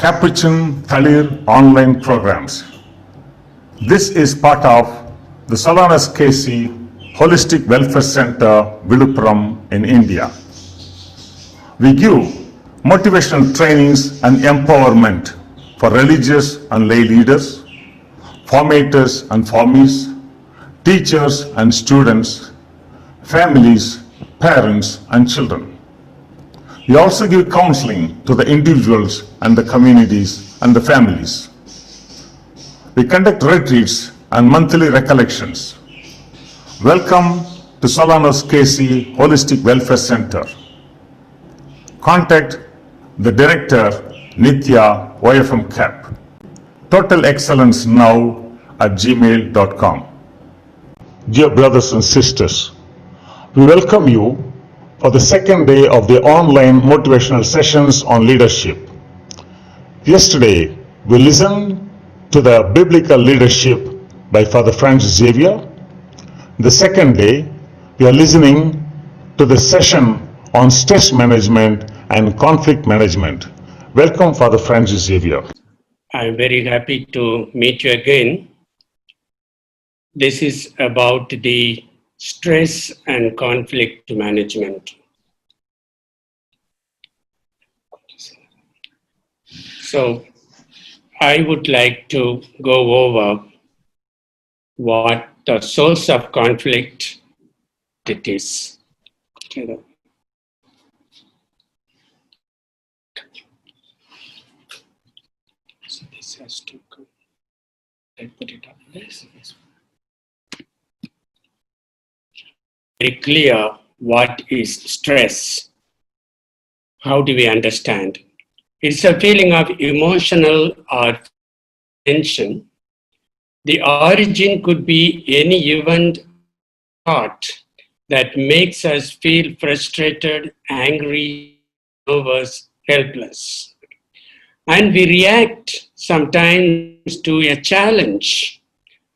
Capuchin online programs. This is part of the Solanas KC Holistic Welfare Center, Viluppuram in India. We give motivational trainings and empowerment for religious and lay leaders, formators and formees, teachers and students, families, parents and children. We also give counseling to the individuals and the communities and the families. We conduct retreats and monthly recollections. Welcome to Solanas KC Holistic Welfare Center. Contact the Director, Nitya, YFM CAP. totalexcellence@gmail.com. Dear brothers and sisters, we welcome you for the second day of the online motivational sessions on leadership. Yesterday, we listened to the biblical leadership by Father Francis Xavier. The second day, we are listening to the session on stress management and conflict management. Welcome, Father Francis Xavier. I'm very happy to meet you again. This is about the stress and conflict management. So I would like to go over what the source of conflict it is. So this has to go. I put it up. This. Very clear what is stress. How do we understand? It's a feeling of emotional or tension. The origin could be any event, thought that makes us feel frustrated, angry, nervous, helpless. And we react sometimes to a challenge,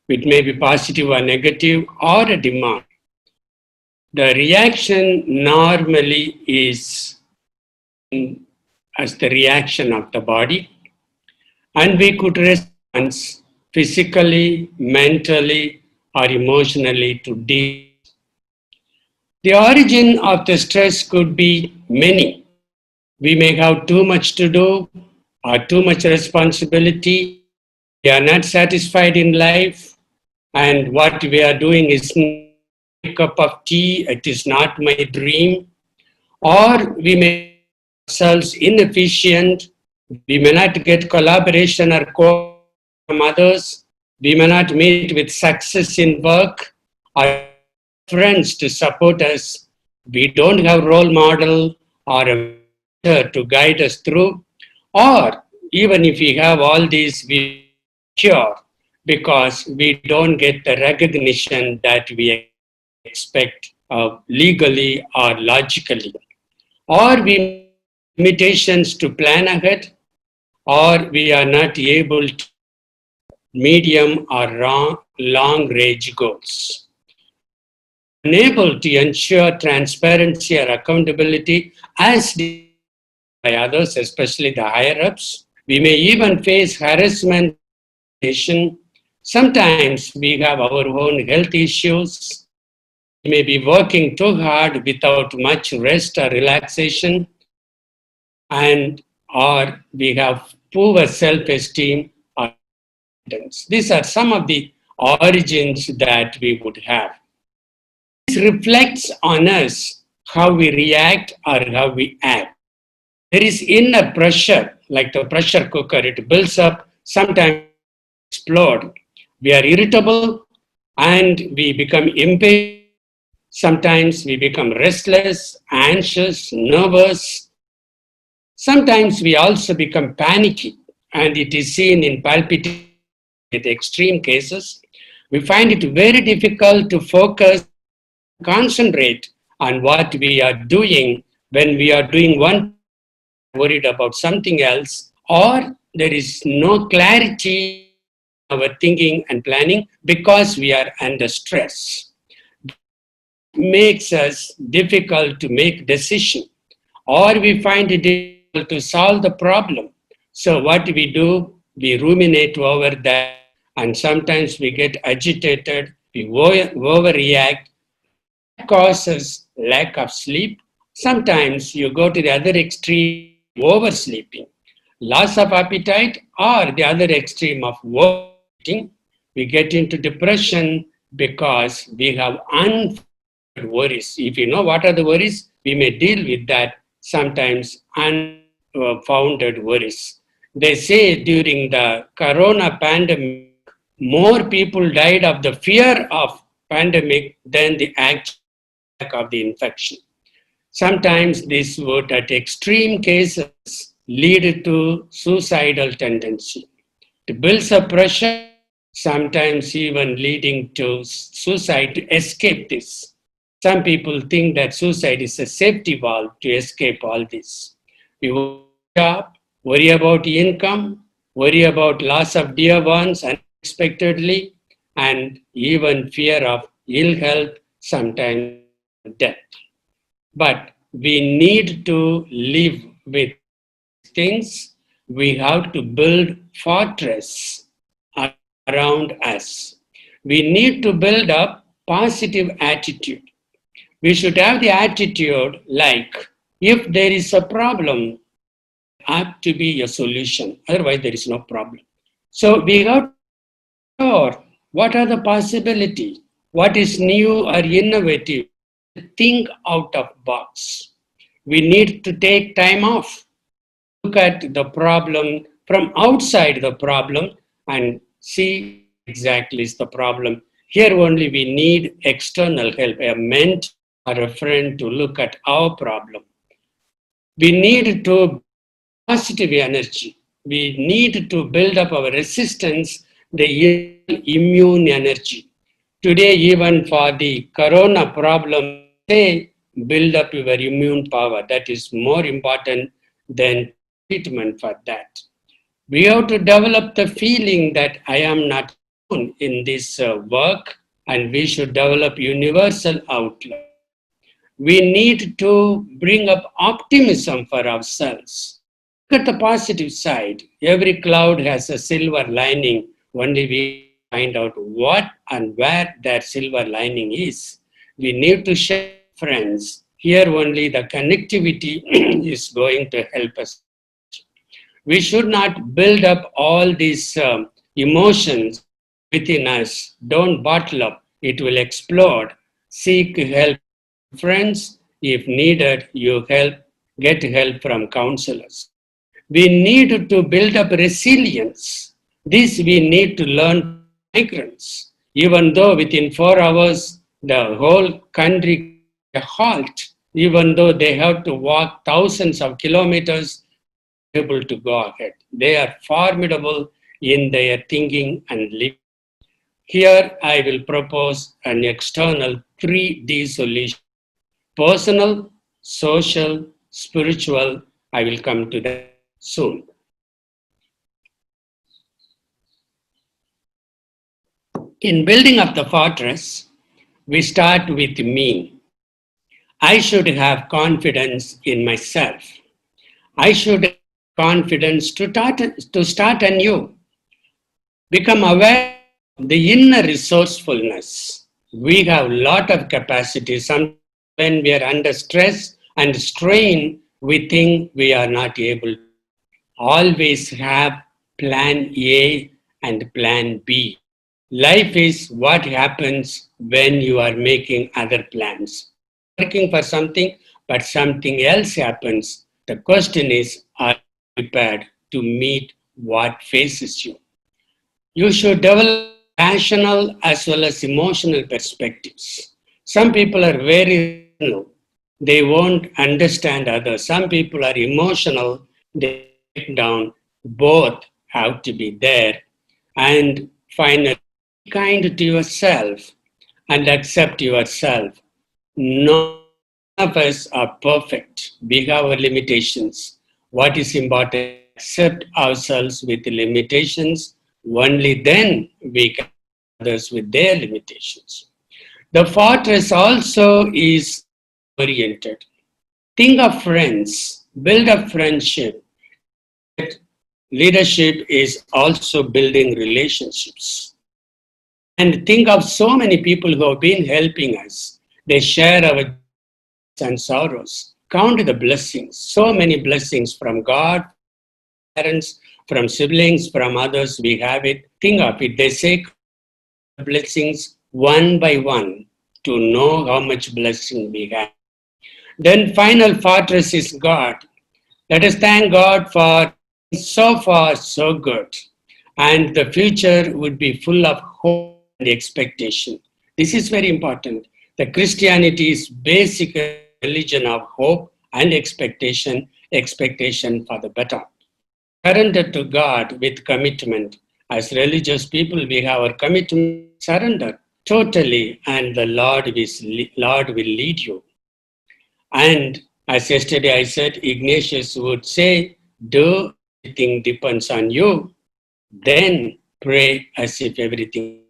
which may be positive or negative, or a demand. The reaction normally is as the reaction of the body, and we could respond physically, mentally, or emotionally to deal. The origin of the stress could be many. We may have too much to do or too much responsibility. We are not satisfied in life, and what we are doing is a cup of tea, it is not my dream. Or we may make ourselves inefficient, we may not get collaboration or cooperation from others, we may not meet with success in work or friends to support us, we don't have role model or a mentor to guide us through, or even if we have all these, we cure because we don't get the recognition that we expect legally or logically, or we limitations to plan ahead, or we are not able to medium or long range goals. Unable to ensure transparency or accountability as by others, especially the higher ups. We may even face harassment. Sometimes we have our own health issues. We may be working too hard without much rest or relaxation, or we have poor self-esteem or confidence. These are some of the origins that we would have. This reflects on us how we react or how we act. There is inner pressure, like the pressure cooker, it builds up, sometimes explode. We are irritable and we become impatient. Sometimes we become restless, anxious, nervous. Sometimes we also become panicky, and it is seen in palpitation with extreme cases. We find it very difficult to focus, concentrate on what we are doing when we are doing one, worried about something else, or there is no clarity in our thinking and planning because we are under stress. Makes us difficult to make decision, or we find it difficult to solve the problem So what we do, we ruminate over that, and sometimes we get agitated, we overreact. That causes lack of sleep. Sometimes you go to the other extreme, oversleeping, loss of appetite, or the other extreme of overeating. We get into depression because we have unfounded worries. If you know what are the worries, we may deal with that sometimes unfounded worries. They say during the corona pandemic, more people died of the fear of pandemic than the actual attack of the infection. Sometimes this would, at extreme cases, lead to suicidal tendency. It builds up pressure, sometimes even leading to suicide to escape this. Some people think that suicide is a safety valve to escape all this. We worry about job, worry about income, worry about loss of dear ones unexpectedly, and even fear of ill health, sometimes death. But we need to live with these things. We have to build fortress around us. We need to build up positive attitude. We should have the attitude like if there is a problem, there ought to be a solution. Otherwise, there is no problem. So we have to explore what are the possibilities, what is new or innovative. Think out of box. We need to take time off, look at the problem from outside the problem and see exactly is the problem. Here only we need external help, a mentor or a friend to look at our problem. We need to positive energy. We need to build up our resistance, the immune energy. Today, even for the corona problem, say build up your immune power. That is more important than treatment for that. We have to develop the feeling that I am not alone in this work, and we should develop universal outlook. We need to bring up optimism for ourselves. Look at the positive side. Every cloud has a silver lining. Only we find out what and where that silver lining is. We need to share friends. Here only the connectivity is going to help us. We should not build up all these emotions within us. Don't bottle up. It will explode. Seek help friends. If needed, you get help from counselors. We need to build up resilience. This we need to learn migrants. Even though within 4 hours the whole country a halt, even though they have to walk thousands of kilometers, able to go ahead. They are formidable in their thinking and living. Here I will propose an external 3D solution: personal, social, spiritual. I will come to that soon. In building up the fortress, we start with me. I should have confidence in myself. I should have confidence to start anew. Become aware of the inner resourcefulness. We have a lot of capacity. Sometimes when we are under stress and strain, we think we are not able to. Always have plan A and plan B. Life is what happens when you are making other plans. Working for something, but something else happens. The question is, are you prepared to meet what faces you? You should develop rational as well as emotional perspectives. Some people are very rational. They won't understand others. Some people are emotional. They break down. Both have to be there. And finally, be kind to yourself and accept yourself. None of us are perfect. We have our limitations. What is important? Accept ourselves with limitations. Only then we can help others with their limitations. The fortress also is oriented. Think of friends, build a friendship, Leadership is also building relationships. And think of so many people who have been helping us. They share our joys and sorrows. Count the blessings. So many blessings from God, parents, from siblings, from others. We have it. Think of it. They say blessings one by one to know how much blessing we have. Then final fortress is God. Let us thank God for so far so good. And the future would be full of hope and expectation. This is very important. The Christianity is basically a religion of hope and expectation for the better. Surrender to God with commitment. As religious people, we have our commitment, surrender totally, and the Lord will lead you. And as yesterday I said, Ignatius would say, do everything depends on you, then pray as if everything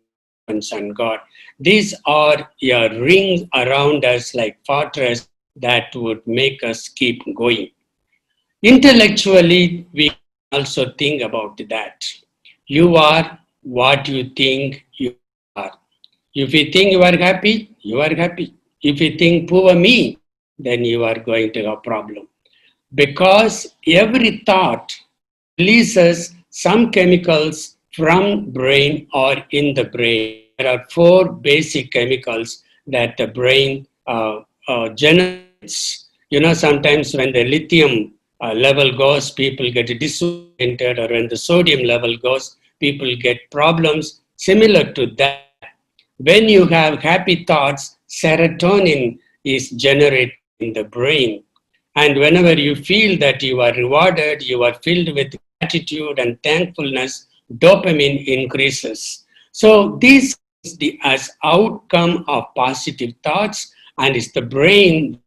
depends on God. These are your rings around us like fortress that would make us keep going. Intellectually, we also think about that. You are what you think you are. If you think you are happy, you are happy. If you think poor me, then you are going to have a problem. Because every thought releases some chemicals from brain or in the brain. There are four basic chemicals that the brain generates. You know, sometimes when the lithium level goes, people get disoriented, or when the sodium level goes, people get problems. Similar to that, when you have happy thoughts, serotonin is generated in the brain. And whenever you feel that you are rewarded, you are filled with gratitude and thankfulness, dopamine increases. So this is the as outcome of positive thoughts, and it's the brain,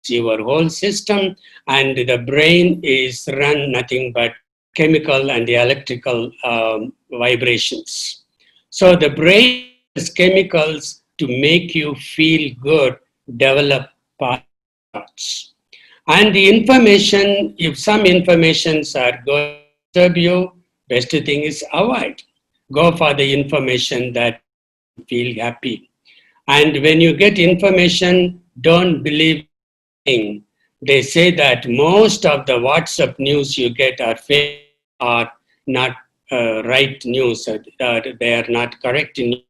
your whole system, and the brain is run nothing but chemical and electrical vibrations. So the brain has chemicals to make you feel good, develop positive thoughts. And the information, if some informations are going to disturb you, best thing is avoid. Go for the information that feel happy. And when you get information, don't believe anything. They say that most of the WhatsApp news you get are fake, or not right news. They are not correct news.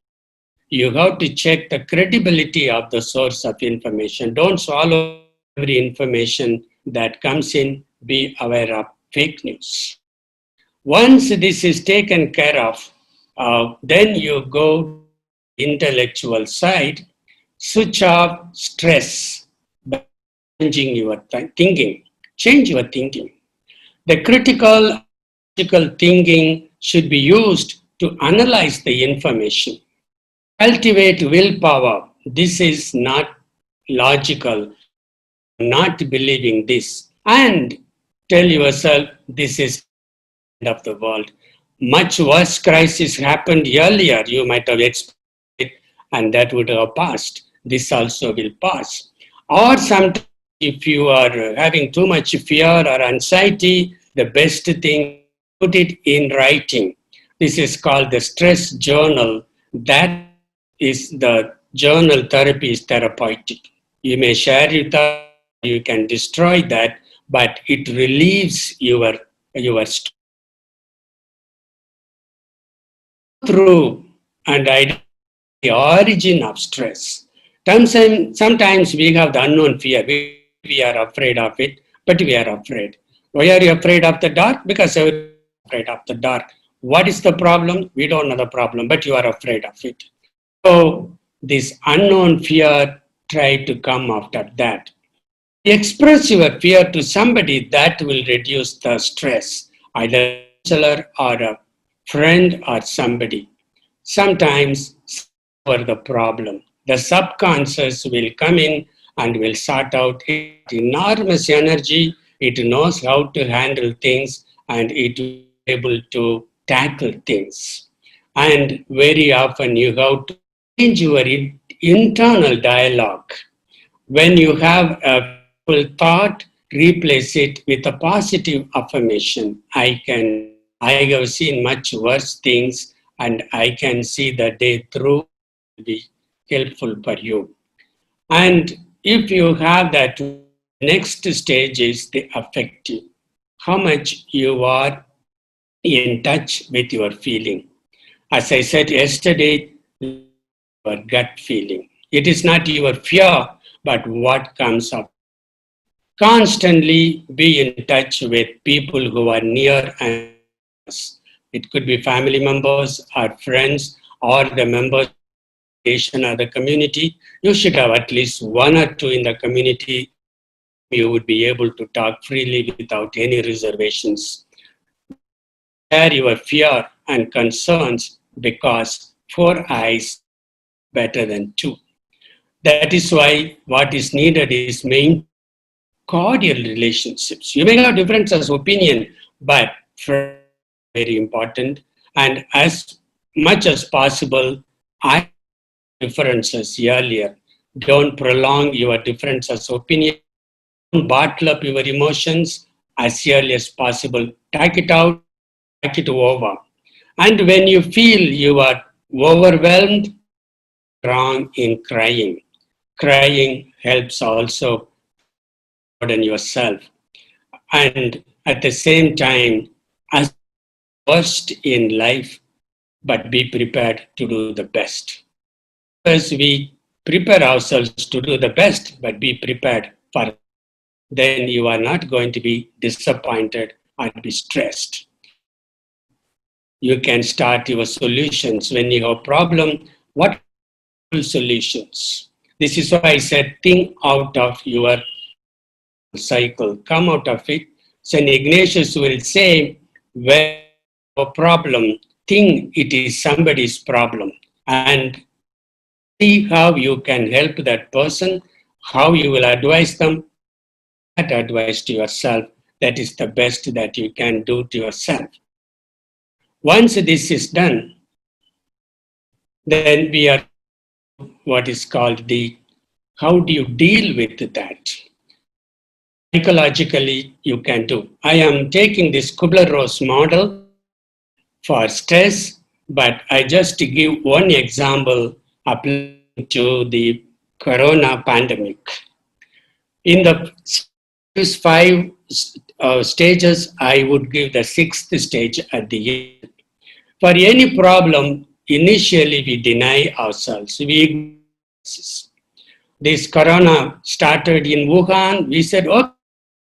You have to check the credibility of the source of information. Don't swallow every information that comes in. Be aware of fake news. Once this is taken care of, then you go intellectual side, switch off stress by changing your thinking. Change your thinking. The critical thinking should be used to analyze the information. Cultivate willpower. This is not logical, not believing this. And tell yourself this is the end of the world. Much worse crisis happened earlier. You might have expected it, and that would have passed. This also will pass. Or sometimes if you are having too much fear or anxiety, the best thing, put it in writing. This is called the stress journal. That is the journal therapy is therapeutic. You may share it, you can destroy that, but it relieves your stress. Through and identify the origin of stress. Sometimes we have the unknown fear. We are afraid of it, but we are afraid. Why are you afraid of the dark? Because you are afraid of the dark. What is the problem? We don't know the problem, but you are afraid of it. So this unknown fear try to come after that. Express your fear to somebody that will reduce the stress, either a counselor or a friend or somebody. Sometimes over the problem. The subconscious will come in and will sort out enormous energy. It knows how to handle things, and it will be able to tackle things. And very often you have to change your internal dialogue. When you have a full thought, replace it with a positive affirmation. I have seen much worse things and I can see the day through will be helpful for you. And if you have that, next stage is the affective. How much you are in touch with your feeling. As I said yesterday, your gut feeling. It is not your fear, but what comes up. Constantly be in touch with people who are near and us. It could be family members or friends or the members of the nation or the community. You should have at least one or two in the community. You would be able to talk freely without any reservations. Share your fear and concerns because four eyes better than two. That is why what is needed is main cordial relationships. You may have differences of opinion, but very important. And as much as possible, I differences earlier. Don't prolong your differences of opinion. Don't bottle up your emotions as early as possible. Talk it out, talk it over. And when you feel you are overwhelmed, wrong in crying. Crying helps also broaden yourself. And at the same time, as worst in life, but be prepared to do the best. As we prepare ourselves to do the best, but be prepared for, then you are not going to be disappointed or be stressed. You can start your solutions when you have a problem. What solutions? This is why I said think out of your cycle, come out of it. St. Ignatius will say, when a problem, think it is somebody's problem and see how you can help that person, how you will advise them, that advice to yourself. That is the best that you can do to yourself. Once this is done, then we are what is called the how do you deal with that? Psychologically, you can do. I am taking this Kubler-Ross model for stress, but I just give one example applying to the corona pandemic. In the five stages, I would give the sixth stage at the end. For any problem, initially we deny ourselves. This corona started in Wuhan. We said, okay,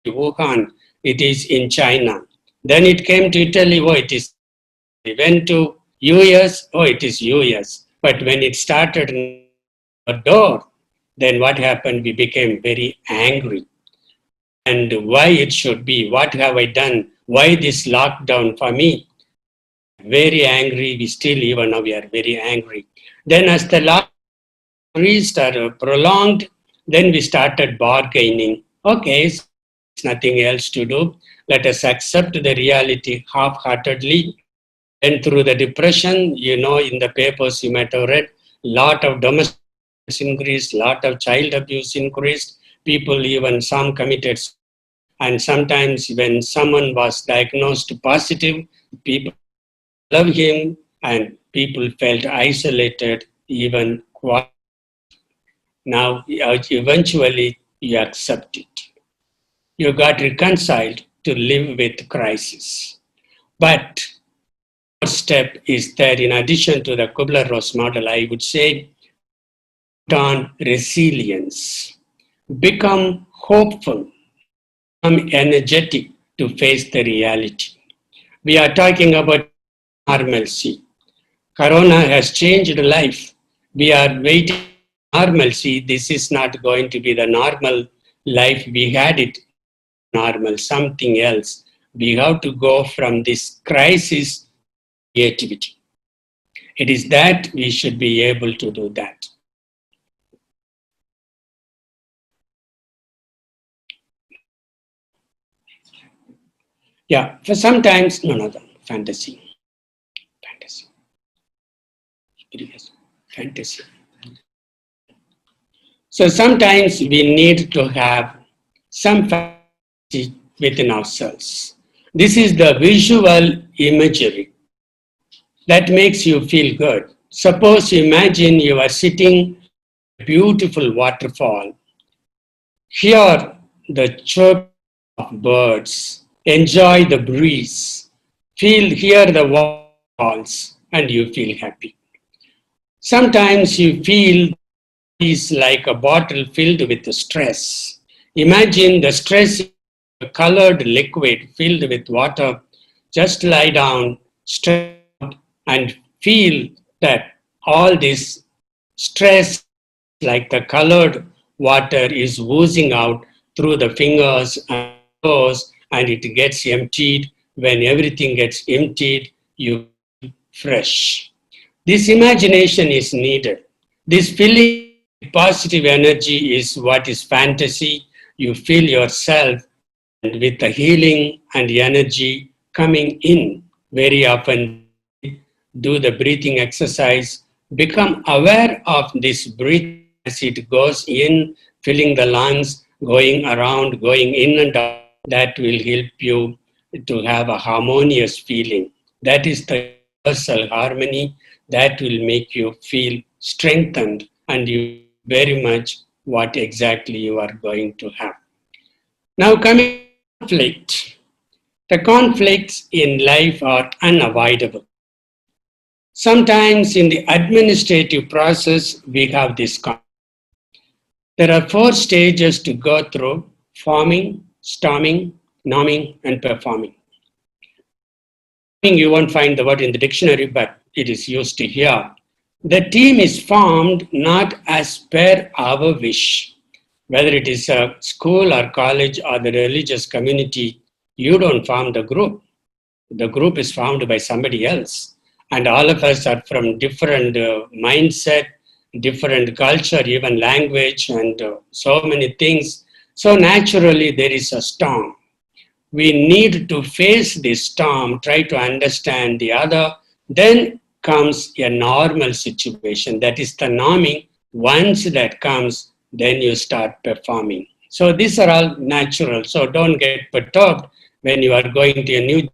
Wuhan, it is in China. Then it came to Italy, oh, it is. We went to US, oh, it is US. But when it started in our door, then what happened? We became very angry. And why it should be? What have I done? Why this lockdown for me? Very angry. We still, even now, we are very angry. Then as the lockdown increased or prolonged, then we started bargaining. Okay, so nothing else to do. Let us accept the reality half-heartedly. And through the depression, in the papers you might have read, lot of domestic violence increased, lot of child abuse increased. People, even some committed. And sometimes when someone was diagnosed positive, people love him and people felt isolated, even quiet. Now, eventually, you accept it. You got reconciled to live with crisis. But first step is that in addition to the Kubler-Ross model, I would say, put on resilience, become hopeful, become energetic to face the reality. We are talking about normalcy. Corona has changed life. We are waiting for normalcy. This is not going to be the normal life we had it. Normal, something else. We have to go from this crisis to creativity. It is that we should be able to do that. Yeah, for sometimes, no, fantasy. Fantasy. So sometimes we need to have some within ourselves. This is the visual imagery that makes you feel good. Suppose you imagine you are sitting at a beautiful waterfall. Hear the chirp of birds, enjoy the breeze, hear the waterfalls, and you feel happy. Sometimes you feel is like a bottle filled with stress. Imagine the stress is a colored liquid filled with water. Just lie down, stretch out, and feel that all this stress, like the colored water, is oozing out through the fingers and toes, and it gets emptied. When everything gets emptied, you feel fresh. This imagination is needed. This feeling positive energy is what is fantasy. You feel yourself and with the healing and the energy coming in. Very often, do the breathing exercise. Become aware of this breathing as it goes in, filling the lungs, going around, going in and out. That will help you to have a harmonious feeling. That is the universal harmony that will make you feel strengthened and you very much what exactly you are going to have. Now coming to conflict. The conflicts in life are unavoidable. Sometimes in the administrative process, we have this conflict. There are 4 stages to go through: forming, storming, norming, and performing. You won't find the word in the dictionary, but it is used here. The team is formed not as per our wish. Whether it is a school or college or the religious community, you don't form the group. The group is formed by somebody else. And all of us are from different mindset, different culture, even language, and so many things. So naturally, there is a storm. We need to face this storm, try to understand the other. Then comes a normal situation. That is the norming. Once that comes, then you start performing. So these are all natural. So don't get perturbed when you are going to a new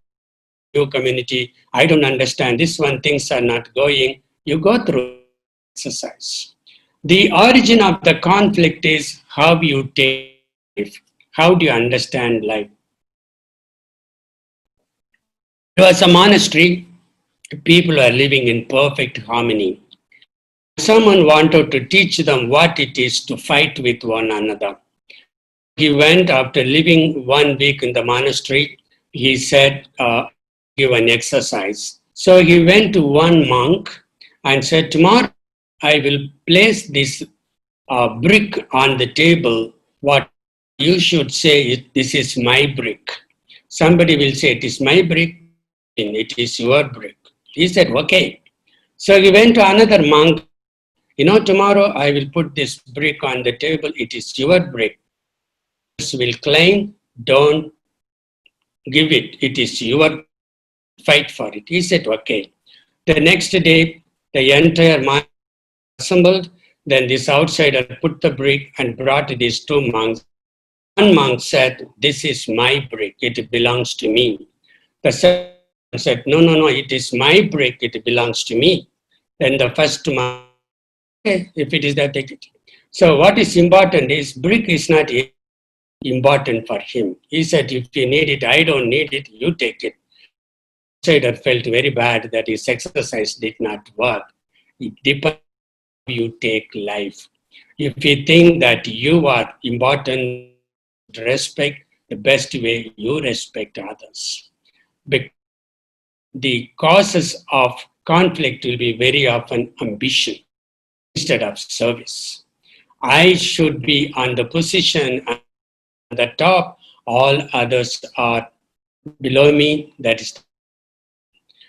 community. I don't understand this one, things are not going. You go through exercise. The origin of the conflict is how you take life. How do you understand life? It was a monastery. People are living in perfect harmony. Someone wanted to teach them what it is to fight with one another. He went after living 1 week in the monastery. He said, give an exercise. So he went to one monk and said, tomorrow I will place this brick on the table. What you should say is, this is my brick. Somebody will say, it is my brick. It is your brick. He said, okay. So he went to another monk. Tomorrow I will put this brick on the table. It is your brick. Will claim, don't give it. It is your, fight for it. He said, okay. The next day, the entire monk assembled. Then this outsider put the brick and brought these 2 monks. One monk said, this is my brick. It belongs to me. The second said, no, it is my brick. It belongs to me. Then the first monk, okay, if it is that, take it. So what is important is brick is not important for him. He said, if you need it, I don't need it, you take it. The outsider felt very bad that his exercise did not work. It depends on how you take life. If you think that you are important, respect, the best way you respect others. Because the causes of conflict will be very often ambition instead of service. I should be on the position at the top, all others are below me. That is,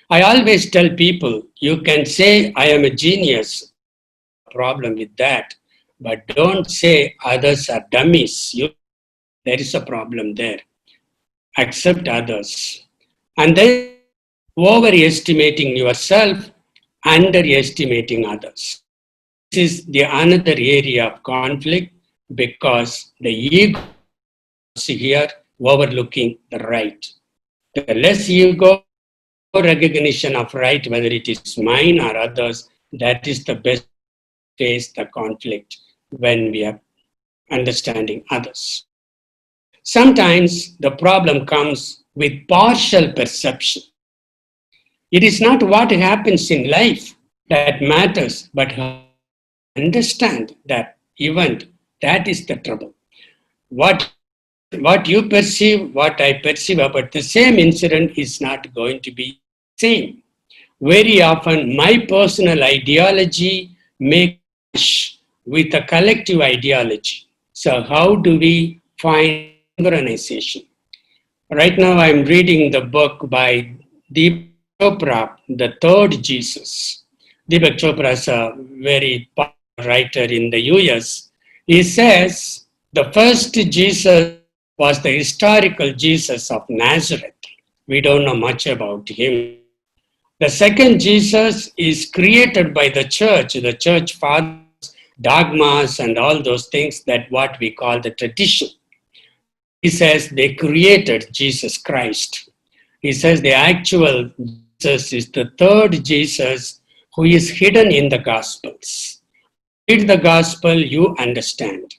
I always tell people, you can say I am a genius, problem with that, but don't say others are dummies. There is a problem there. Accept others. And then overestimating yourself, underestimating others. This is the another area of conflict because the ego is here, overlooking the right. The less ego, recognition of right, whether it is mine or others, that is the best face the conflict when we are understanding others. Sometimes the problem comes with partial perception. It is not what happens in life that matters, but how we understand that event. That is the trouble. What what you perceive, what I perceive about the same incident is not going to be same. Very often, my personal ideology may clash with a collective ideology. So, how do we find synchronization? Right now, I'm reading the book by Deepak Chopra, The Third Jesus. Deepak Chopra is a very popular writer in the US. He says the first Jesus was the historical Jesus of Nazareth. We don't know much about him. The second Jesus is created by the church fathers, dogmas, and all those things that what we call the tradition. He says they created Jesus Christ. He says the actual Jesus is the third Jesus who is hidden in the Gospels. Read the Gospel, you understand.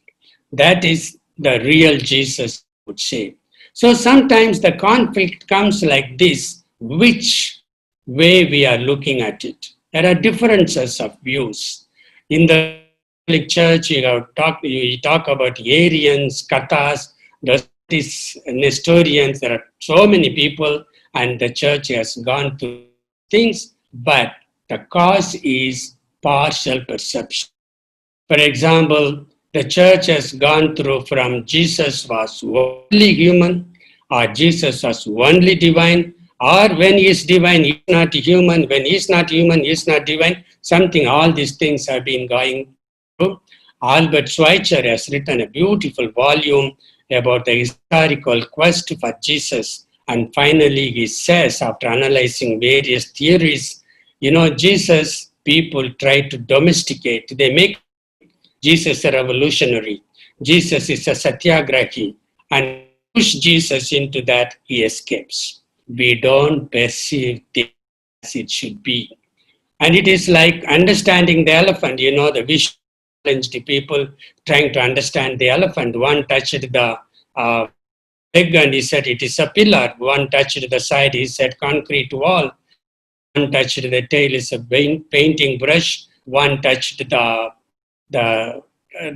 That is the real Jesus, I would say. So sometimes the conflict comes like this, which way we are looking at it. There are differences of views. In the Catholic Church, you talk about Arians, Cathars, the Nestorians. There are so many people, and the church has gone through things, but the cause is partial perception. For example, the church has gone through from Jesus was only human, or Jesus was only divine, or when he is divine, he is not human, when he is not human, he is not divine. Something, all these things have been going through. Albert Schweitzer has written a beautiful volume about the historical quest for Jesus. And finally, he says, after analyzing various theories, Jesus, people try to domesticate. They make Jesus a revolutionary. Jesus is a satyagrahi. And push Jesus into that, he escapes. We don't perceive things as it should be. And it is like understanding the elephant. The visual challenged people trying to understand the elephant. One touched the leg and he said it is a pillar. One touched the side, he said concrete wall. One touched the tail, is a painting brush. One touched the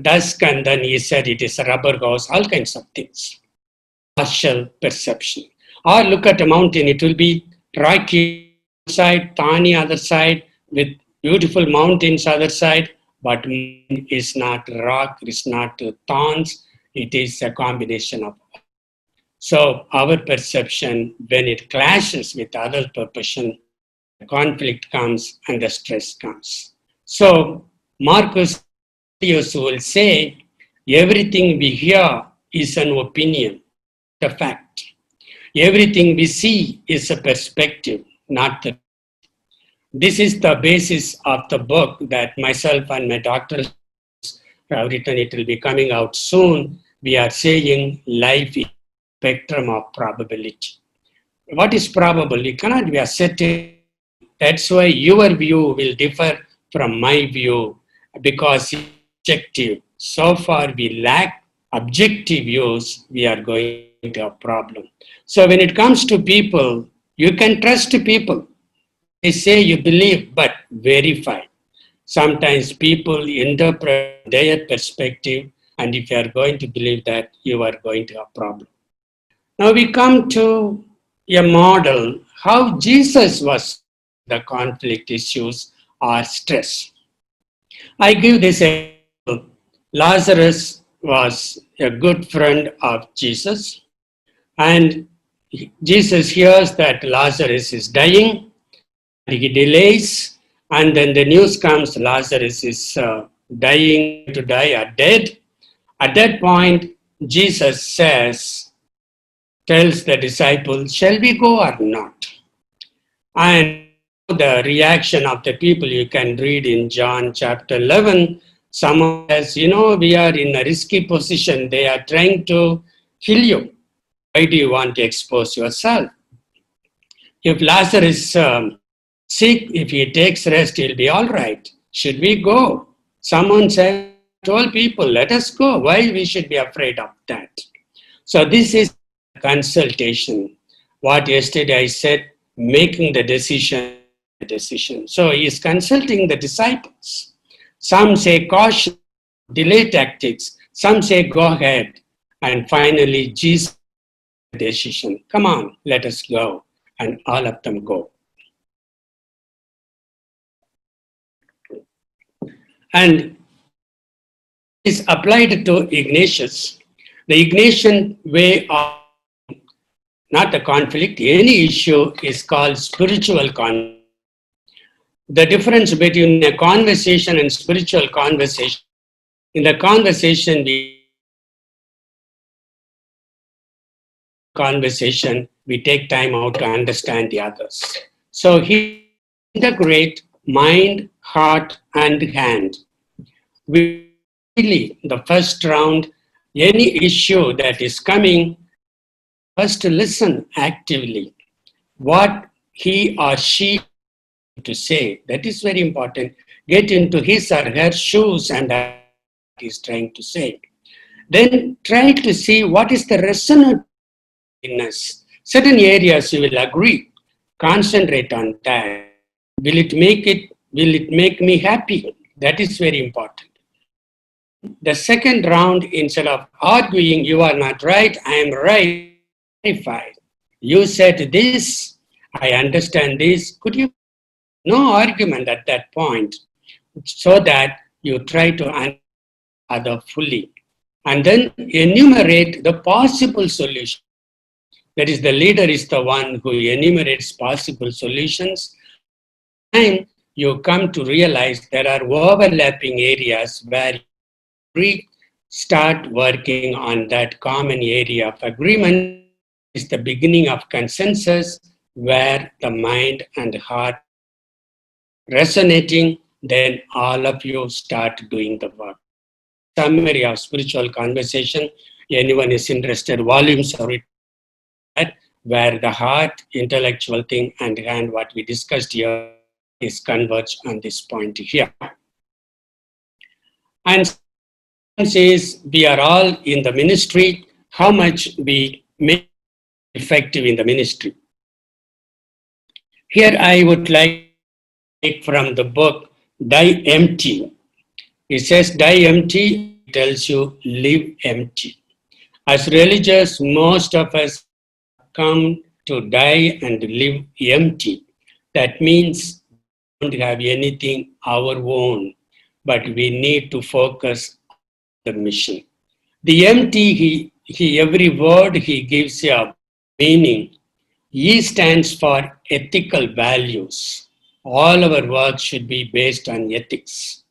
dusk, and then he said it is a rubber hose, all kinds of things. Partial perception. Or look at a mountain, it will be rocky side, thorny other side, with beautiful mountains other side, but is not rock, it's not thorns, it is a combination of. So our perception, when it clashes with other perception, conflict comes and the stress comes. So Marcus will say, everything we hear is an opinion, a fact. Everything we see is a perspective, not the. This is the basis of the book that myself and my doctoral have written. It will be coming out soon. We are saying life is a spectrum of probability. What is probable? It cannot be a certain. That's why your view will differ from my view because it's objective. So far, we lack objective views, we are going to have a problem. So when it comes to people, you can trust people. They say you believe, but verify. Sometimes people interpret their perspective, and if you are going to believe that, you are going to have a problem. Now we come to a model how Jesus was the conflict issues or stress. I give this example. Lazarus was a good friend of Jesus, and Jesus hears that Lazarus is dying, and he delays, and then the news comes Lazarus is dying to die or dead. At that point, Jesus tells the disciples, shall we go or not? And the reaction of the people you can read in John chapter 11. Someone says, we are in a risky position. They are trying to kill you. Why do you want to expose yourself? If Lazarus is sick, if he takes rest, he'll be all right. Should we go? Someone said, told people, let us go. Why we should be afraid of that? So this is consultation. What yesterday I said, making the decision. So he is consulting the disciples. Some say caution, delay tactics. Some say go ahead. And finally, Jesus decision. Come on, let us go. And all of them go. And is applied to Ignatius. The Ignatian way of not a conflict, any issue is called spiritual conflict. The difference between a conversation and spiritual conversation, in the conversation we take time out to understand the others. So he integrate mind, heart, and hand. We really, the first round, any issue that is coming, first listen actively. What he or she to say, that is very important. Get into his or her shoes and what he's trying to say. Then try to see what is the resonance in us. Certain areas you will agree. Concentrate on that. Will it make me happy? That is very important. The second round, instead of arguing, you are not right, I am right, clarify. You said this, I understand this. Could you? No argument at that point, so that you try to understand other fully. And then enumerate the possible solution. That is, the leader is the one who enumerates possible solutions. And you come to realize there are overlapping areas where we start working on that common area of agreement. Is the beginning of consensus where the mind and heart resonating, then all of you start doing the work. Summary of spiritual conversation, anyone is interested, volumes are written where the heart, intellectual thing, and hand, what we discussed here, is converged on this point here. And says we are all in the ministry, how much we make effective in the ministry. Here I would like to take from the book Die Empty. It says die empty, tells you live empty. As religious, most of us come to die and live empty. That means we don't have anything our own, but we need to focus on the mission. The empty, he every word he gives a meaning. E stands for ethical values. All our work should be based on ethics.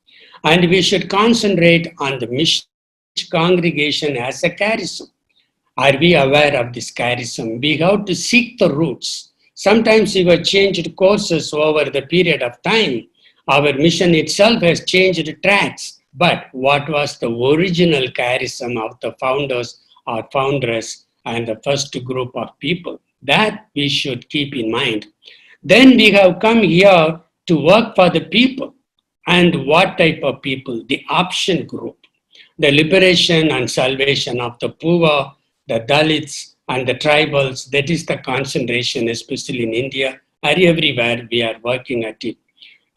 And we should concentrate on the mission. Each congregation has a charism. Are we aware of this charism? We have to seek the roots. Sometimes we have changed courses over the period of time. Our mission itself has changed tracks. But what was the original charism of the founders or foundress and the first group of people? That we should keep in mind. Then we have come here to work for the people. And what type of people? The option group. The liberation and salvation of the poor, the Dalits, and the tribals. That is the concentration, especially in India, or everywhere we are working at it.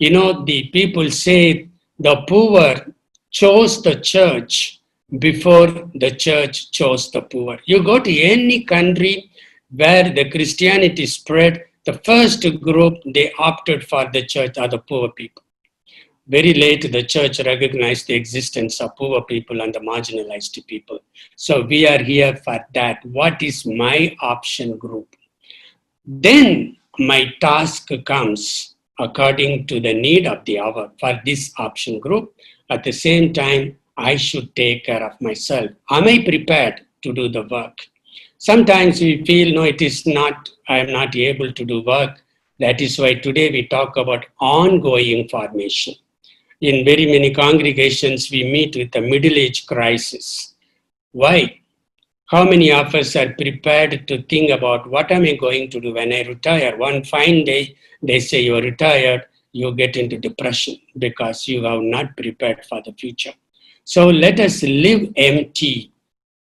You know, the people say the poor chose the church before the church chose the poor. You go to any country where the Christianity spread, the first group they opted for the church are the poor people. Very late, the church recognized the existence of poor people and the marginalized people. So we are here for that. What is my option group? Then my task comes according to the need of the hour for this option group. At the same time, I should take care of myself. Am I prepared to do the work? Sometimes we feel, no, it is not, I am not able to do work. That is why today we talk about ongoing formation. In very many congregations, we meet with a middle-age crisis. Why? How many of us are prepared to think about what am I going to do when I retire? One fine day, they say you're retired, you get into depression because you have not prepared for the future. So let us live empty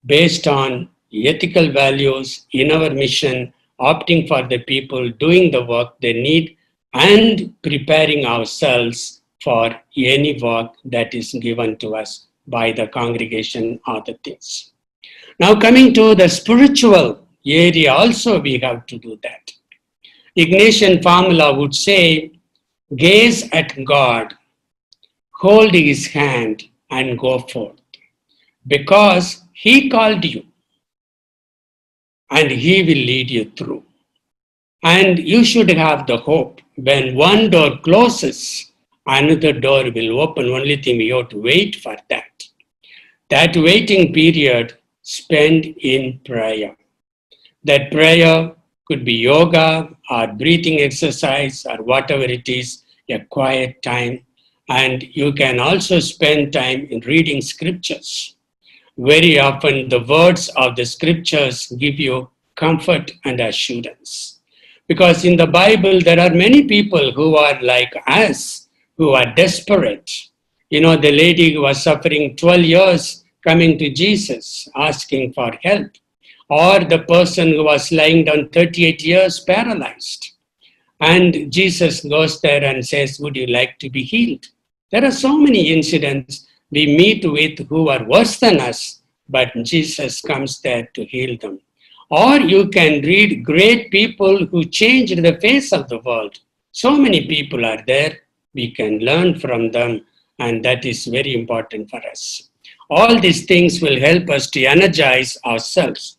based on ethical values in our mission, opting for the people doing the work they need, and preparing ourselves for any work that is given to us by the congregation or the things. Now, coming to the spiritual area, also we have to do that. Ignatian formula would say, gaze at God, hold his hand, and go forth. Because he called you and he will lead you through. And you should have the hope when one door closes, another door will open. Only thing we have to wait for that. That waiting period spent in prayer. That prayer could be yoga or breathing exercise or whatever it is, a quiet time. And you can also spend time in reading scriptures. Very often, the words of the scriptures give you comfort and assurance. Because in the Bible, there are many people who are like us, who are desperate. You know, the lady who was suffering 12 years coming to Jesus, asking for help. Or the person who was lying down 38 years paralyzed. And Jesus goes there and says, would you like to be healed? There are so many incidents we meet with who are worse than us, but Jesus comes there to heal them. Or you can read great people who changed the face of the world. So many people are there. We can learn from them, and that is very important for us. All these things will help us to energize ourselves.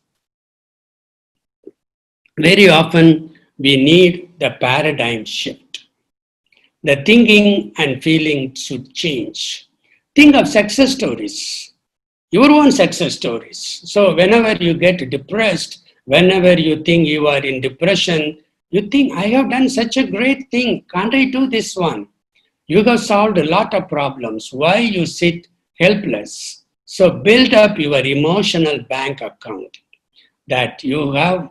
Very often, we need the paradigm shift. The thinking and feeling should change. Think of success stories, your own success stories. So, whenever you get depressed, whenever you think you are in depression, you think, I have done such a great thing. Can't I do this one? You have solved a lot of problems. Why you sit helpless? So, build up your emotional bank account that you have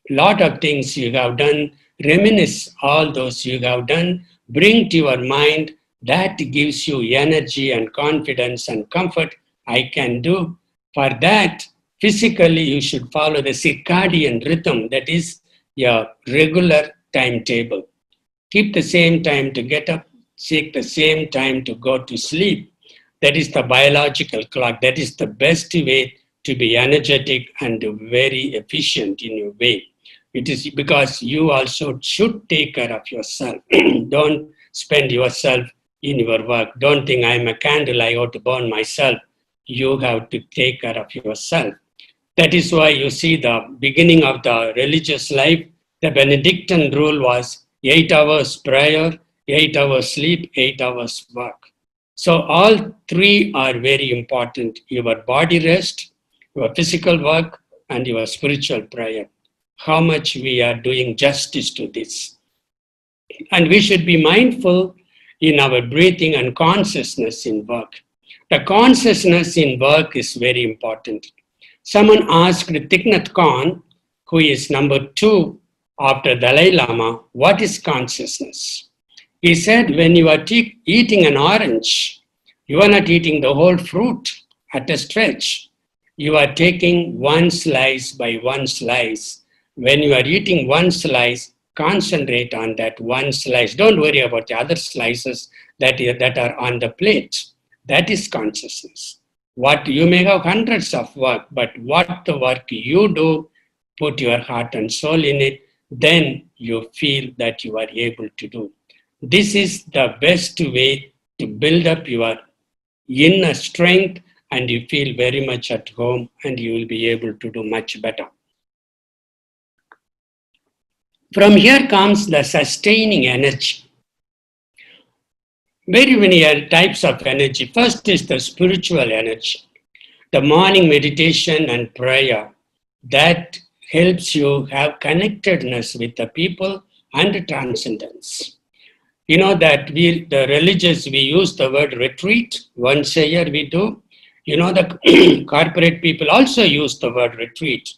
lot of things you have done, reminisce all those you have done, bring to your mind, that gives you energy and confidence and comfort. I can do. For that, physically, you should follow the circadian rhythm, that is your regular timetable. Keep the same time to get up, take the same time to go to sleep. That is the biological clock. That is the best way to be energetic and very efficient in your way. It is because you also should take care of yourself. Don't spend yourself in your work. Don't think I'm a candle, I ought to burn myself. You have to take care of yourself. That is why you see the beginning of the religious life, the Benedictine rule was 8 hours prayer, 8 hours sleep, 8 hours work. So all three are very important. Your body rest, your physical work, and your spiritual prayer. How much we are doing justice to this. And we should be mindful in our breathing and consciousness in work. The consciousness in work is very important. Someone asked Thich Nhat Hanh, who is number 2 after Dalai Lama, what is consciousness? He said, when you are eating an orange, you are not eating the whole fruit at a stretch. You are taking one slice by one slice. When you are eating one slice, concentrate on that one slice. Don't worry about the other slices that are on the plate. That is consciousness. What you may have hundreds of work, but what the work you do, put your heart and soul in it, then you feel that you are able to do. This is the best way to build up your inner strength, and you feel very much at home, and you will be able to do much better. From here comes the sustaining energy. Very many types of energy. First is the spiritual energy. The morning meditation and prayer, that helps you have connectedness with the people and transcendence. You know that the religious, we use the word retreat. Once a year we do. You know, the corporate people also use the word retreat.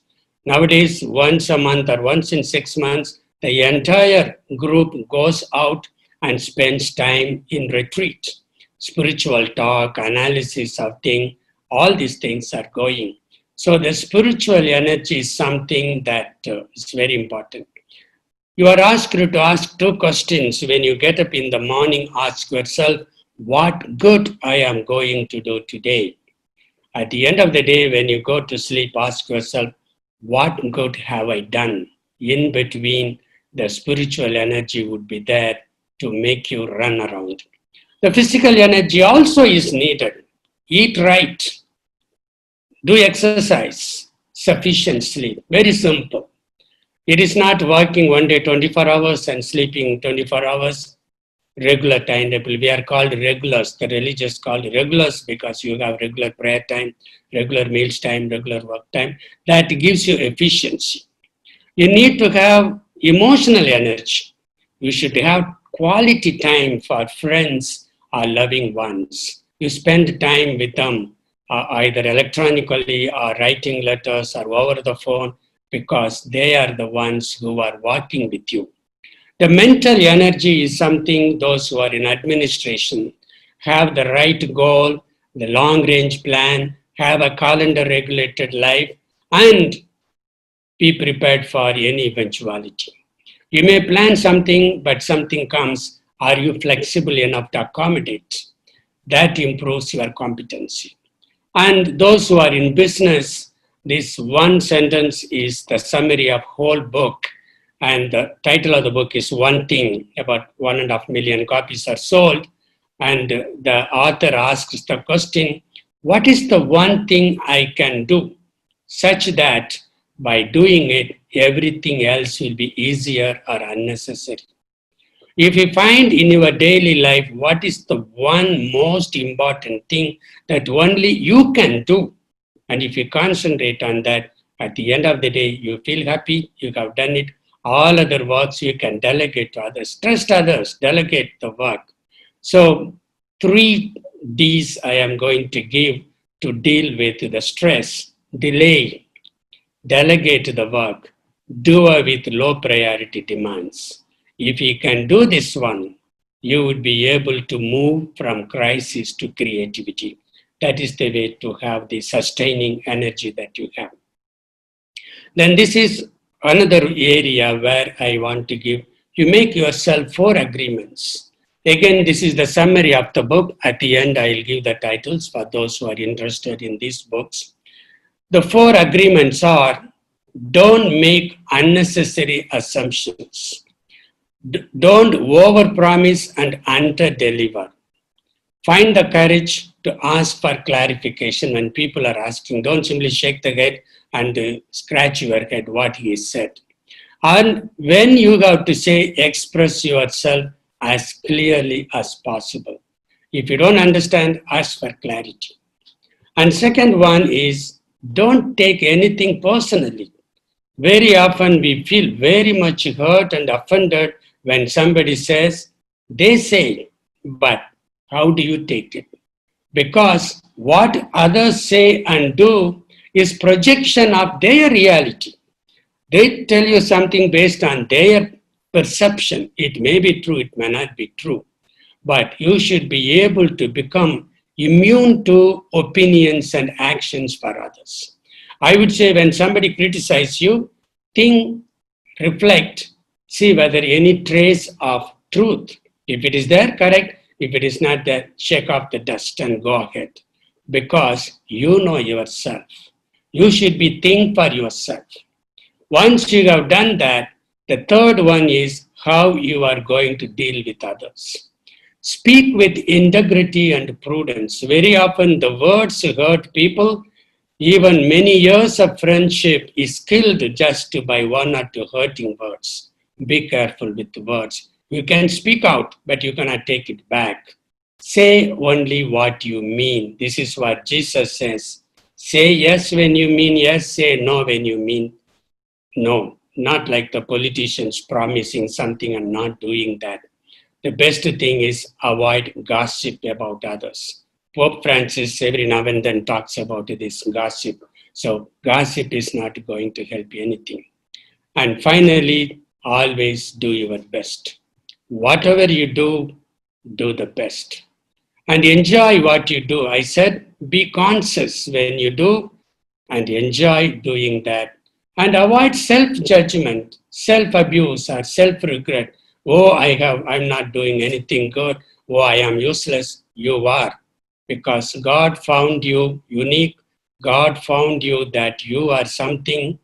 Nowadays, once a month or once in 6 months, the entire group goes out and spends time in retreat. Spiritual talk, analysis of things, all these things are going. So the spiritual energy is something that is very important. You are asked to ask two questions when you get up in the morning. Ask yourself, what good I am going to do today? At the end of the day, when you go to sleep, ask yourself, what good have I done? In between, the spiritual energy would be there to make you run around. The physical energy also is needed. Eat right, do exercise, sufficient sleep. Very simple. It is not working one day 24 hours and sleeping 24 hours, regular timetable. We are called regulars. The religious called regulars because you have regular prayer time, regular meals time, regular work time. That gives you efficiency. You need to have emotional energy. You should have quality time for friends or loving ones. You spend time with them either electronically or writing letters or over the phone because they are the ones who are walking with you. The mental energy is something those who are in administration have the right goal, the long range plan, have a calendar regulated life, and be prepared for any eventuality. You may plan something, but something comes. Are you flexible enough to accommodate? That improves your competency. And those who are in business, this one sentence is the summary of whole book. And the title of the book is One Thing. About 1.5 million copies are sold. And the author asks the question, what is the one thing I can do such that by doing it, everything else will be easier or unnecessary? If you find in your daily life what is the one most important thing that only you can do, and if you concentrate on that, at the end of the day, you feel happy, you have done it. All other works you can delegate to others. Trust others, delegate the work. So, 3 Ds I am going to give to deal with the stress: delay, delegate the work, do with low priority demands. If you can do this one, you would be able to move from crisis to creativity. That is the way to have the sustaining energy that you have. Then this is another area where I want to give. You make yourself 4 agreements. Again, this is the summary of the book. At the end, I'll give the titles for those who are interested in these books. The 4 agreements are: don't make unnecessary assumptions. Don't overpromise and underdeliver. Find the courage to ask for clarification when people are asking. Don't simply shake the head and scratch your head what he said. And when you have to say, express yourself as clearly as possible. If you don't understand, ask for clarity. And second one is, don't take anything personally. Very often we feel very much hurt and offended when somebody says, they say, but how do you take it? Because what others say and do is projection of their reality. They tell you something based on their perception. It may be true, it may not be true. But you should be able to become immune to opinions and actions for others. I would say when somebody criticizes you, think, reflect, see whether any trace of truth. If it is there, correct. If it is not there, shake off the dust and go ahead. Because you know yourself. You should be think for yourself. Once you have done that, the third one is how you are going to deal with others. Speak with integrity and prudence. Very often the words hurt people. Even many years of friendship is killed just by 1 or 2 hurting words. Be careful with the words. You can speak out, but you cannot take it back. Say only what you mean. This is what Jesus says. Say yes when you mean yes, say no when you mean no. Not like the politicians promising something and not doing that. The best thing is avoid gossip about others. Pope Francis every now and then talks about this gossip. So gossip is not going to help you anything. And finally, always do your best. Whatever you do the best. And enjoy what you do. I said, be conscious when you do and enjoy doing that. And avoid self-judgment, self-abuse, or self-regret. Oh, I'm not doing anything good. Oh, I am useless. You are. Because God found you unique. God found you that you are something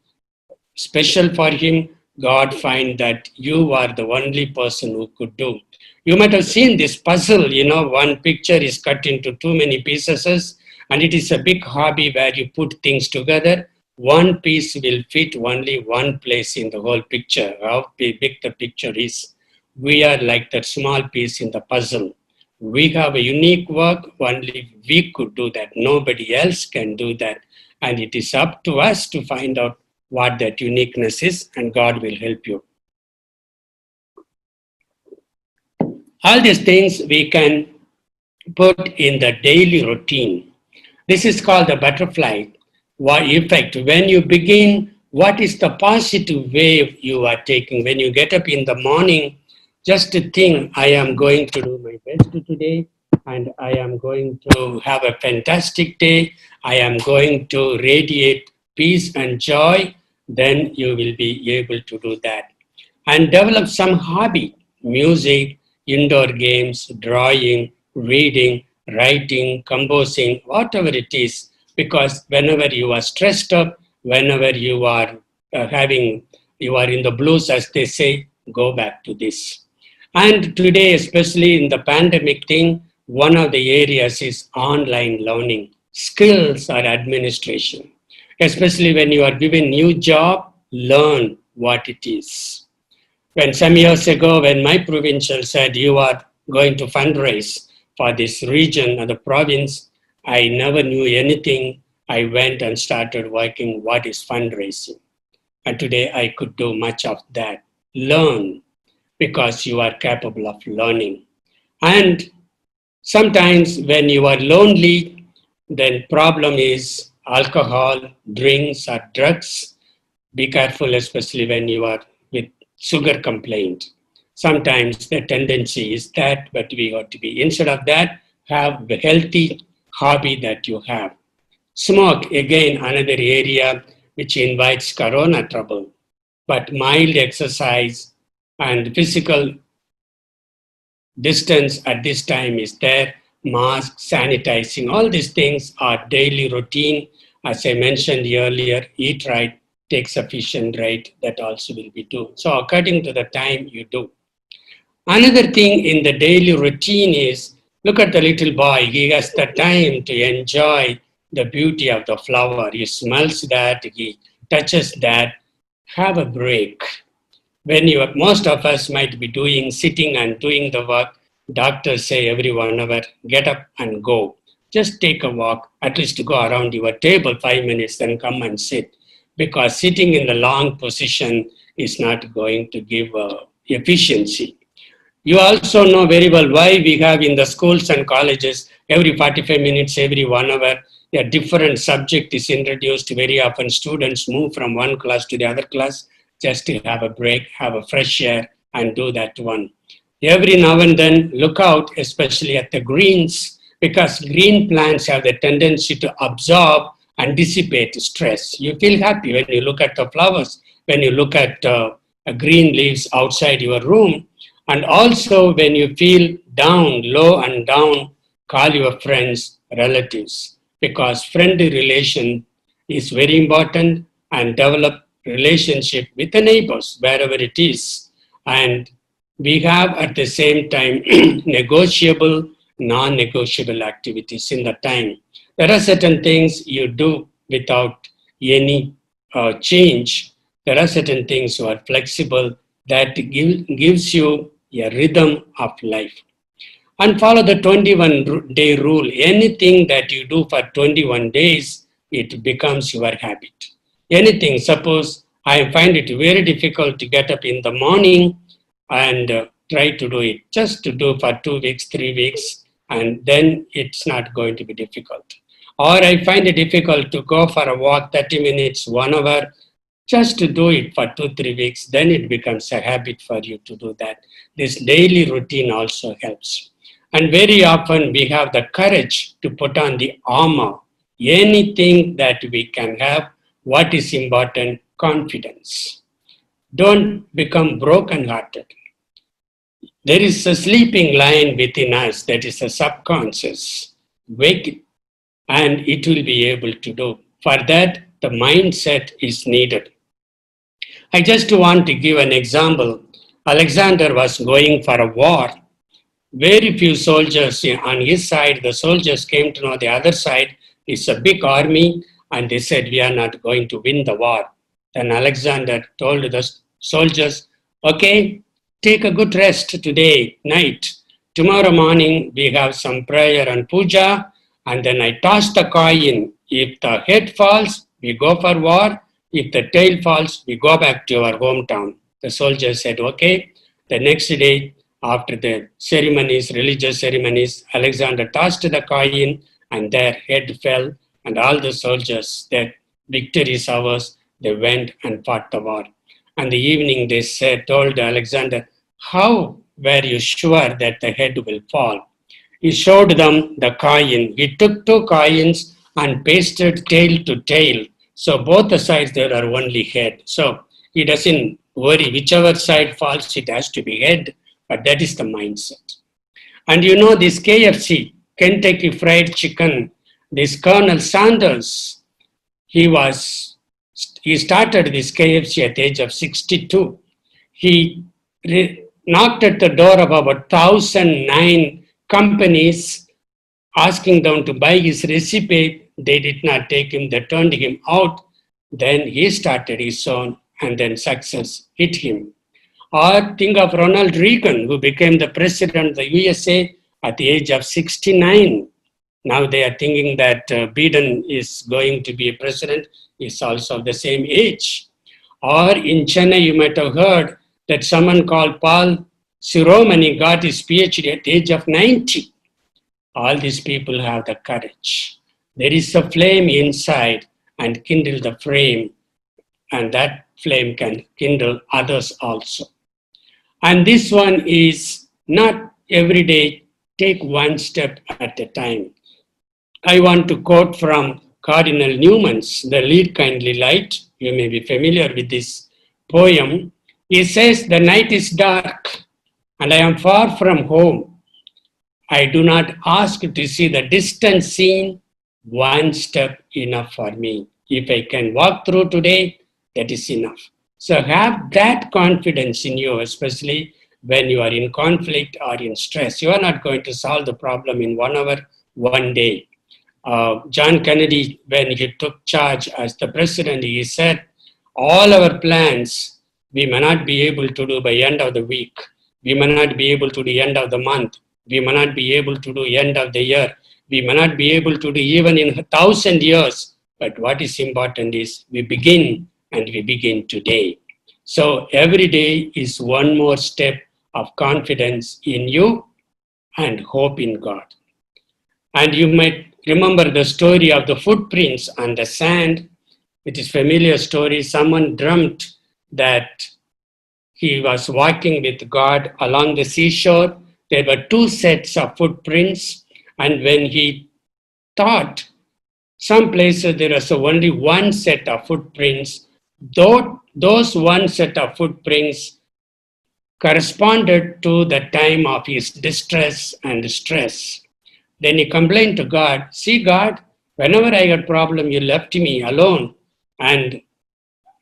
special for him. God find that you are the only person who could do. You might have seen this puzzle, one picture is cut into too many pieces, and it is a big hobby where you put things together. One piece will fit only one place in the whole picture, how big the picture is. We are like that small piece in the puzzle. We have a unique work, only we could do that. Nobody else can do that. And it is up to us to find out what that uniqueness is, and God will help you. All these things we can put in the daily routine. This is called the butterfly effect. When you begin, what is the positive way you are taking? When you get up in the morning, just to think, I am going to do my best today, and I am going to have a fantastic day. I am going to radiate peace and joy. Then you will be able to do that. And develop some hobby, music, indoor games, drawing, reading, writing, composing, whatever it is. Because whenever you are stressed up, whenever you are you are in the blues, as they say, go back to this. And today, especially in the pandemic thing, one of the areas is online learning, skills or administration. Especially when you are given new job, learn what it is. When some years ago, when my provincial said you are going to fundraise for this region or the province, I never knew anything. I went and started working what is fundraising. And today I could do much of that. Learn because you are capable of learning. And sometimes when you are lonely, then problem is alcohol, drinks or drugs. Be careful, especially when you are with sugar complaint. Sometimes the tendency is that, but we ought to be, instead of that, have the healthy hobby that you have. Smoke, again, another area which invites corona trouble, but mild exercise and physical distance at this time is there. Mask, sanitizing, all these things are daily routine. As I mentioned earlier, eat right, take sufficient right, that also will be done. So according to the time you do. Another thing in the daily routine is, look at the little boy. He has the time to enjoy the beauty of the flower. He smells that, he touches that. Have a break. When most of us might be sitting and doing the work, doctors say every 1 hour, get up and go. Just take a walk, at least go around your table 5 minutes, then come and sit. Because sitting in the long position is not going to give efficiency. You also know very well why we have in the schools and colleges, every 45 minutes, every 1 hour, a different subject is introduced. Very often students move from one class to the other class just to have a break, have a fresh air, and do that one. Every now and then, look out, especially at the greens, because green plants have the tendency to absorb and dissipate stress. You feel happy when you look at the flowers, when you look at green leaves outside your room. And also when you feel down, low and down, call your friends, relatives, because friendly relation is very important, and develop relationship with the neighbors, wherever it is. And we have at the same time negotiable, non-negotiable activities in the time. There are certain things you do without any change. There are certain things who are flexible that gives you a rhythm of life. And follow the 21-day rule. Anything that you do for 21 days, it becomes your habit. Anything, suppose I find it very difficult to get up in the morning and try to do it. Just to do for 2 weeks, 3 weeks, and then it's not going to be difficult. Or I find it difficult to go for a walk 30 minutes, 1 hour, just to do it for 2, 3 weeks, then it becomes a habit for you to do that. This daily routine also helps. And very often we have the courage to put on the armor. Anything that we can have, what is important? Confidence. Don't become broken-hearted. There is a sleeping lion within us that is a subconscious. Wake it, and it will be able to do. For that, the mindset is needed. I just want to give an example. Alexander was going for a war. Very few soldiers on his side. The soldiers came to know the other side is a big army, and they said, we are not going to win the war. Then Alexander told the soldiers, okay, take a good rest today, night. Tomorrow morning, we have some prayer and puja, and then I toss the coin. If the head falls, we go for war. If the tail falls, we go back to our hometown. The soldiers said, okay. The next day, after the ceremonies, religious ceremonies, Alexander tossed the coin and their head fell, and all the soldiers, their victory is ours, they went and fought the war. And the evening they said, told Alexander, how were you sure that the head will fall? He showed them the coin. He took 2 coins and pasted tail to tail. So both the sides there are only head. So he doesn't worry. Whichever side falls, it has to be head. But that is the mindset. And you know this KFC, Kentucky Fried Chicken, this Colonel Sanders, he started this KFC at the age of 62. He knocked at the door of about 1,009 companies asking them to buy his recipe. They did not take him, they turned him out. Then he started his own, and then success hit him. Or think of Ronald Reagan, who became the president of the USA at the age of 69. Now they are thinking that Biden is going to be a president, is also of the same age. Or in Chennai, you might have heard that someone called Paul Siromani got his PhD at the age of 90. All these people have the courage. There is a flame inside and kindle the flame, and that flame can kindle others also. And this one is not every day, take one step at a time. I want to quote from Cardinal Newman's The Lead Kindly Light. You may be familiar with this poem. He says, the night is dark and I am far from home. I do not ask to see the distant scene, one step enough for me. If I can walk through today, that is enough. So have that confidence in you, especially when you are in conflict or in stress. You are not going to solve the problem in 1 hour, 1 day. John Kennedy, when he took charge as the president, he said, all our plans, we may not be able to do by end of the week. We may not be able to do end of the month. We may not be able to do end of the year. We may not be able to do even in 1,000 years. But what is important is we begin, and we begin today. So every day is one more step of confidence in you and hope in God. And you might remember the story of the footprints on the sand. It is a familiar story. Someone dreamt that he was walking with God along the seashore. There were 2 sets of footprints. And when he thought, some places there was only 1 set of footprints, though those 1 set of footprints corresponded to the time of his distress and stress. Then he complained to God, see God, whenever I had problem, you left me alone and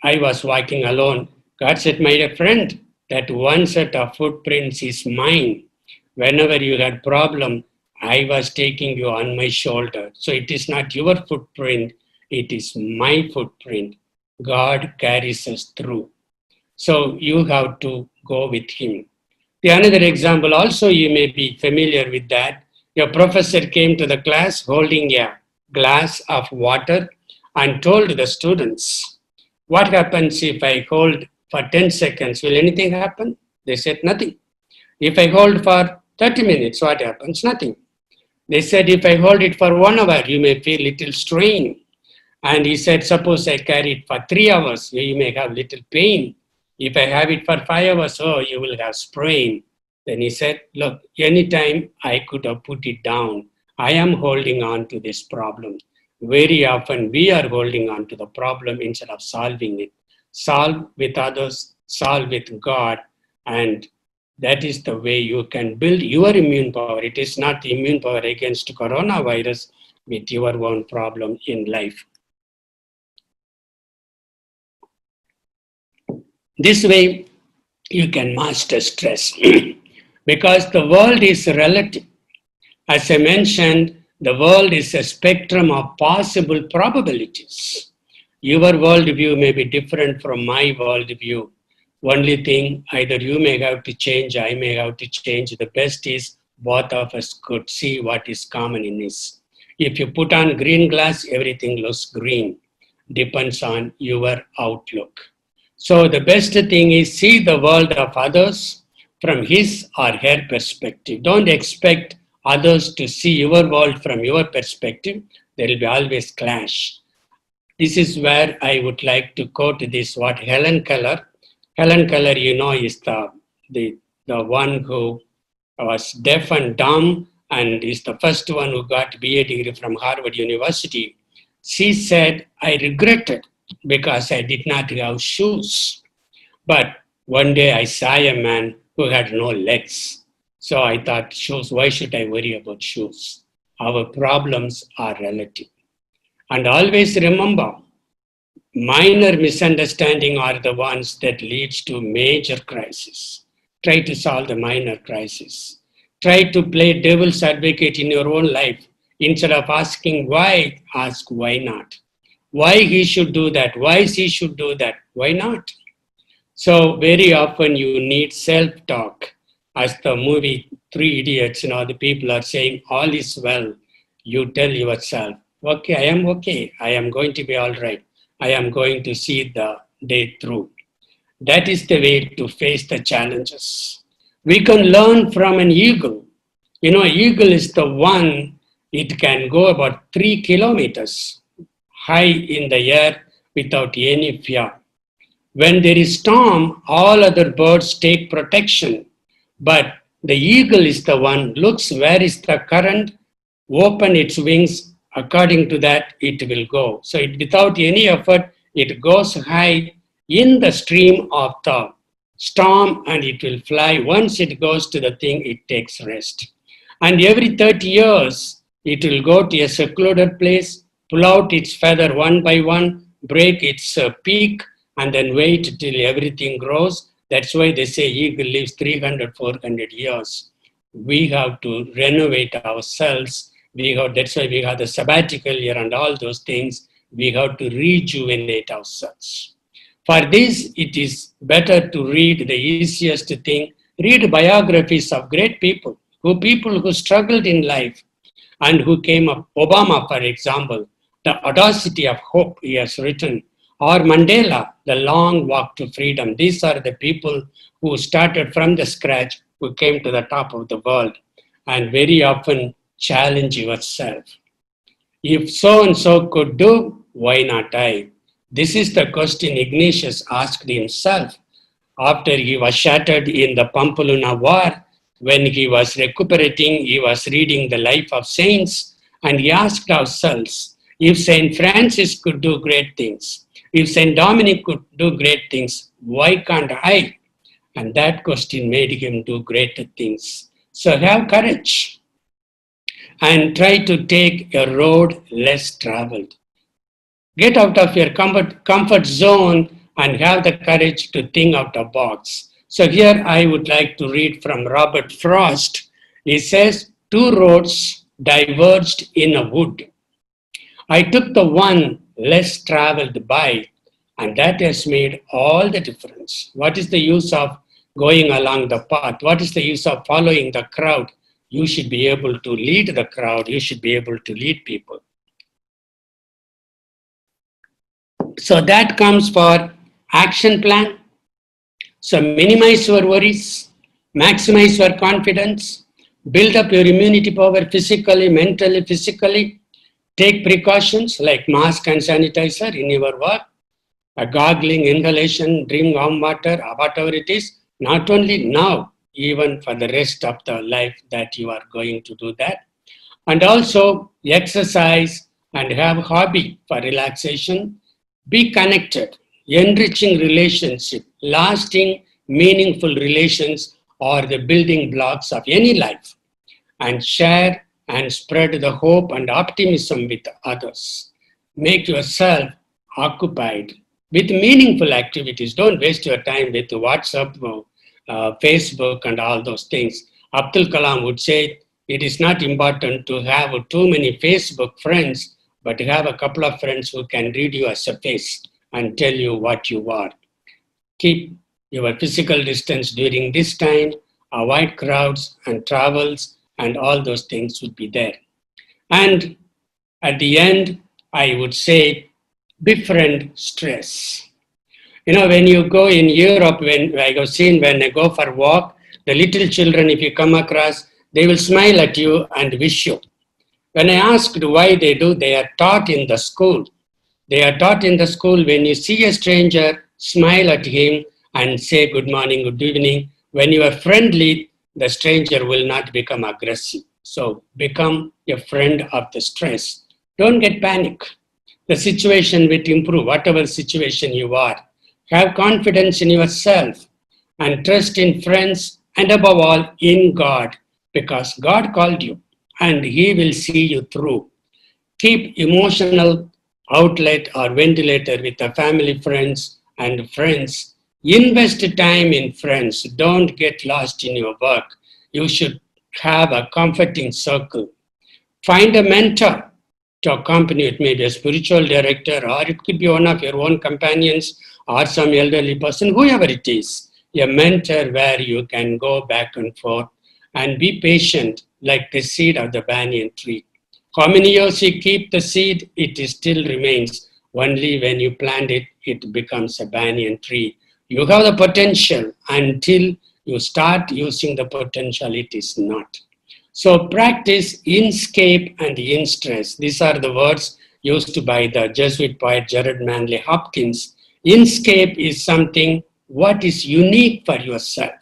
I was walking alone. God said, my dear friend, that 1 set of footprints is mine. Whenever you had problem, I was taking you on my shoulder. So it is not your footprint, it is my footprint. God carries us through. So you have to go with him. The another example also, you may be familiar with that. Your professor came to the class holding a glass of water and told the students, what happens if I hold for 10 seconds? Will anything happen? They said nothing. If I hold for 30 minutes, what happens? Nothing. They said, if I hold it for 1 hour, you may feel little strain. And he said, suppose I carry it for 3 hours, you may have little pain. If I have it for 5 hours, oh, you will have sprain. Then he said, look, anytime I could have put it down, I am holding on to this problem. Very often we are holding on to the problem instead of solving it. Solve with others, solve with God, and that is the way you can build your immune power. It is not the immune power against coronavirus with your own problem in life. This way, you can master stress because the world is relative. As I mentioned, the world is a spectrum of possible probabilities. Your worldview may be different from my worldview. Only thing, either you may have to change, I may have to change. The best is both of us could see what is common in this. If you put on green glass, everything looks green. Depends on your outlook. So the best thing is see the world of others from his or her perspective. Don't expect others to see your world from your perspective. There will be always clash. This is where I would like to quote this, what Helen Keller, you know, is the one who was deaf and dumb and is the first one who got BA degree from Harvard University. She said, I regretted because I did not have shoes. But one day I saw a man who had no legs. So I thought, shoes, why should I worry about shoes? Our problems are relative. And always remember, minor misunderstanding are the ones that leads to major crisis. Try to solve the minor crisis. Try to play devil's advocate in your own life. Instead of asking why, ask why not. Why he should do that? Why she should do that? Why not? So very often you need self-talk. As the movie Three Idiots, you know, the people are saying all is well. You tell yourself, okay, I am okay. I am going to be all right. I am going to see the day through. That is the way to face the challenges. We can learn from an eagle. You know, eagle is the one, it can go about 3 kilometers high in the air without any fear. When there is storm, all other birds take protection. But the eagle is the one, looks where is the current, open its wings, according to that it will go. So without any effort, it goes high in the stream of the storm and it will fly. Once it goes to the thing, it takes rest. And every 30 years, it will go to a secluded place, pull out its feather one by one, break its peak, and then wait till everything grows. That's why they say eagle lives 300, 400 years. We have to renovate ourselves. That's why we have the sabbatical year and all those things. We have to rejuvenate ourselves. For this, it is better to read the easiest thing. Read biographies of great people who struggled in life and who came up. Obama, for example, The Audacity of Hope, he has written, or Mandela, The Long Walk to Freedom. These are the people who started from the scratch, who came to the top of the world, and very often challenge yourself. If so and so could do, why not I? This is the question Ignatius asked himself after he was shattered in the Pampeluna War. When he was recuperating, he was reading the life of saints, and he asked ourselves, if Saint Francis could do great things, if Saint Dominic could do great things, why can't I? And that question made him do greater things. So have courage and try to take a road less traveled. Get out of your comfort zone and have the courage to think out of the box. So here I would like to read from Robert Frost. He says, 2 roads diverged in a wood. I took the one less traveled by, and that has made all the difference. What is the use of going along the path? What is the use of following the crowd? You should be able to lead the crowd. You should be able to lead people. So that comes for action plan. So minimize your worries, maximize your confidence, Build up your immunity power physically, mentally, physically. Take precautions like mask and sanitizer in your work, a gargling, inhalation, drink warm water, whatever it is. Not only now, even for the rest of the life that you are going to do that. And also exercise and have hobby for relaxation. Be connected, enriching relationship, lasting, meaningful relations are the building blocks of any life. And share and spread the hope and optimism with others. Make yourself occupied with meaningful activities. Don't waste your time with WhatsApp, Facebook, and all those things. Abdul Kalam would say it is not important to have too many Facebook friends, but to have a couple of friends who can read you as a face and tell you what you are. Keep your physical distance during this time, avoid crowds and travels, and all those things would be there. And at the end, I would say befriend stress. You know, when you go in Europe, when I have seen when I go for walk, the little children, if you come across, they will smile at you and wish you. When I asked why they do, they are taught in the school. They are taught in the school when you see a stranger, smile at him and say good morning, good evening. When you are friendly, the stranger will not become aggressive. So become a friend of the stress. Don't get panic. The situation will improve, whatever situation you are. Have confidence in yourself and trust in friends and above all in God, because God called you and He will see you through. Keep emotional outlet or ventilator with the family, friends, and friends. Invest time in friends. Don't get lost in your work. You should have a comforting circle. Find a mentor to accompany it, maybe a spiritual director, or it could be one of your own companions or some elderly person, whoever it is. A mentor where you can go back and forth and be patient like the seed of the banyan tree. How many years you keep the seed, it still remains. Only when you plant it, it becomes a banyan tree. You have the potential until you start using the potential, it is not. So practice inscape and in stress. These are the words used by the Jesuit poet Jared Manley Hopkins. Inscape is something what is unique for yourself.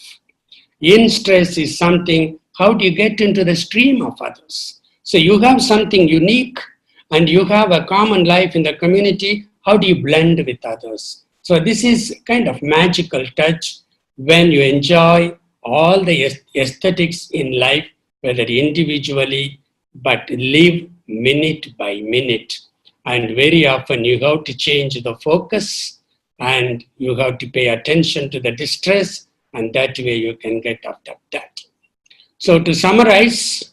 In stress is something, how do you get into the stream of others? So you have something unique and you have a common life in the community. How do you blend with others? So this is kind of magical touch when you enjoy all the aesthetics in life, whether individually, but live minute by minute. And very often you have to change the focus and you have to pay attention to the distress, and that way you can get out of that. So to summarize,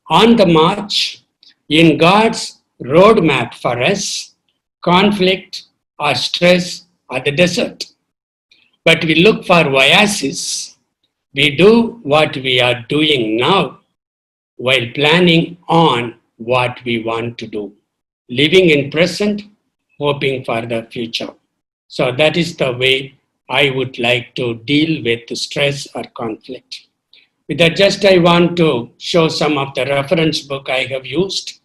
on the march, in God's roadmap for us, conflict or stress or the desert. But we look for oasis. We do what we are doing now while planning on what we want to do. Living in present, hoping for the future. So that is the way I would like to deal with stress or conflict. With that, just I want to show some of the reference book I have used.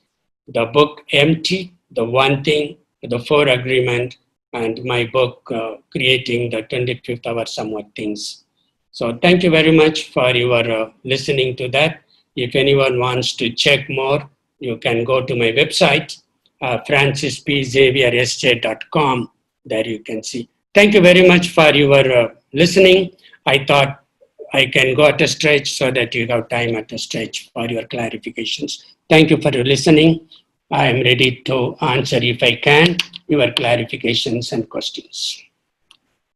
The book Empty, The One Thing, The Four Agreement, and my book Creating the 25th Hour Somewhat Things. So thank you very much for your listening to that. If anyone wants to check more, you can go to my website, francispxaviersj.com. There you can see. Thank you very much for your listening. I thought I can go at a stretch so that you have time at a stretch for your clarifications. Thank you for your listening. I am ready to answer, if I can, your clarifications and questions.